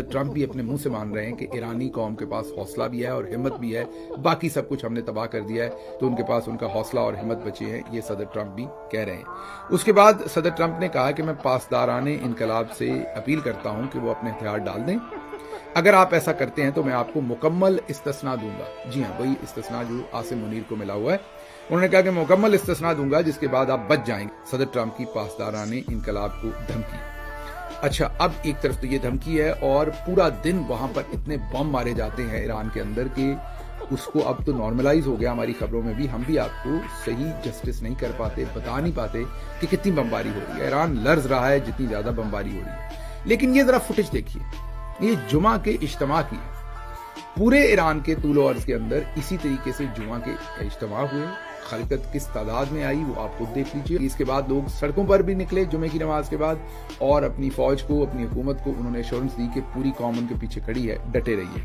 सदर ट्रंप भी अपने मुंह से मान रहे हैं कि ईरानी कौम के पास हौसला भी है और हिम्मत भी है, बाकी सब कुछ हमने तबाह कर दिया है तो उनके पास उनका हौसला और हिम्मत बची है, ये सदर ट्रंप भी कह रहे हैं। उसके बाद सदर ट्रंप ने कहा कि मैं पासदाराने इनकलाब से अपील करता हूं कि वो अपने हथियार डाल दें, अगर आप ऐसा करते हैं तो मैं आपको मुकम्मल इस्तिस्ना दूंगा। जी हाँ, वही इस्तिस्ना जो आसिम मुनीर को मिला हुआ है। उन्होंने कहा कि मुकम्मल इस्तिस्ना दूंगा जिसके बाद आप बच जाएंगे। सदर ट्रंप की पासदाराने इनकलाब को धमकी। अच्छा, अब एक तरफ तो ये धमकी है और पूरा दिन वहां पर इतने बम मारे जाते हैं ईरान के अंदर कि उसको अब तो नॉर्मलाइज हो गया हमारी खबरों में भी, हम भी आपको सही जस्टिस नहीं कर पाते, बता नहीं पाते कि कितनी बमबारी हो रही है। ईरान लर्ज रहा है जितनी ज्यादा बमबारी हो रही है। लेकिन ये जरा फुटेज देखिए, ये जुमा के इज्तिमा की है। पूरे ईरान के तूलो अर्ज के अंदर इसी तरीके से जुमा के इज्तिमा हुए। खलकत किस तादाद में आई वो आप खुद देख लीजिए। इसके बाद लोग सड़कों पर भी निकले जुमे की नमाज के बाद और अपनी फौज को, अपनी हुकूमत को उन्होंने एश्योरेंस दी कि पूरी कौम उनके पीछे खड़ी है, डटे रहिए।